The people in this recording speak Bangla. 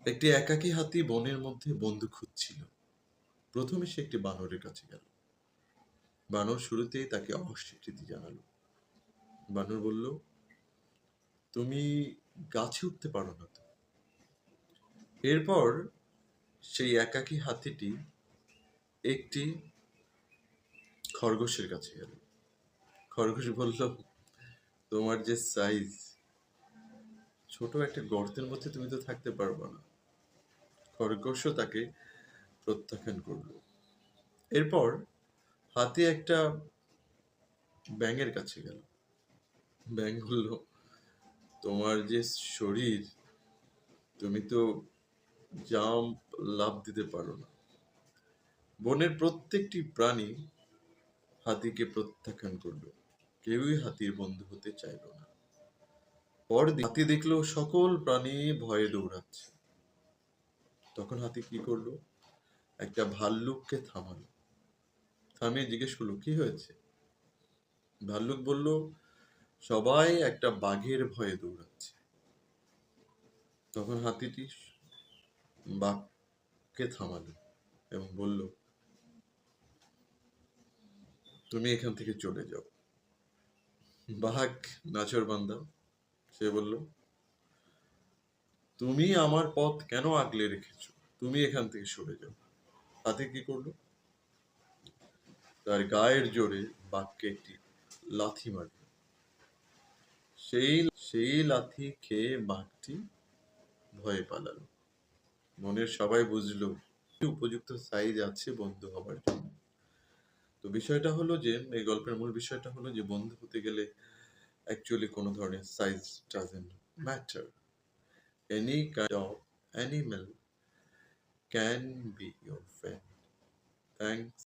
একটি একাকী হাতি বনের মধ্যে বন্ধু খুঁজছিল। প্রথমে সে একটি বানরের কাছে গেল। বানর শুরুতেই তাকে অস্বীকৃতি জানালো। বানর বলল, তুমি গাছে উঠতে পারো না তো। এরপর সেই একাকী হাতিটি একটি খরগোশের কাছে গেল। খরগোশ বলল, তোমার যে সাইজ, ছোট একটা গর্তের মধ্যে তুমি তো থাকতে পারবে না। খরগোশও তাকে প্রত্যাখ্যান করলো। এরপর হাতি একটা ব্যাঙের কাছে গেল। ব্যাঙ বলল, তোমার যে শরীর, তুমি তো জাম্প, লাফ দিতে পারো না। বনের প্রত্যেকটি প্রাণী হাতিকে প্রত্যাখ্যান করলো। কেউই হাতির বন্ধু হতে চাইল না। পরদিন হাতি দেখলো সকল প্রাণী ভয়ে দৌড়াচ্ছে। তখন হাতি কি করলো? একটা ভাল্লুককে থামালো। থামিয়ে জিজ্ঞেস করলো, কি হয়েছে? ভাল্লুক বলল, সবাই একটা বাঘের ভয়ে দৌড়াচ্ছে। তখন হাতিটি বাঘকে থামালো এবং বলল, তুমি এখান থেকে চলে যাও। বাঘ নাছোড়বান্দা, সে বলল, তুমি আমার পথ কেন আগলে রেখেছো? তুমি এখান থেকে সরে যাও। হাতি কি করলো? তার গায়ের জোরে বাঘকে একটি লাথি মারল। সেই সেই লাথি খেয়ে বাঘটি ভয়ে পালালো। মনের সবাই বুঝলো উপযুক্ত সাইজ আছে বন্ধু হবার জন্য। তো বিষয়টা হলো যে, এই গল্পের মূল বিষয়টা হলো যে, বন্ধু হতে গেলে অ্যাকচুয়ালি কোনো ধরনের size doesn't matter. Any kind of animal can be your friend. Thanks.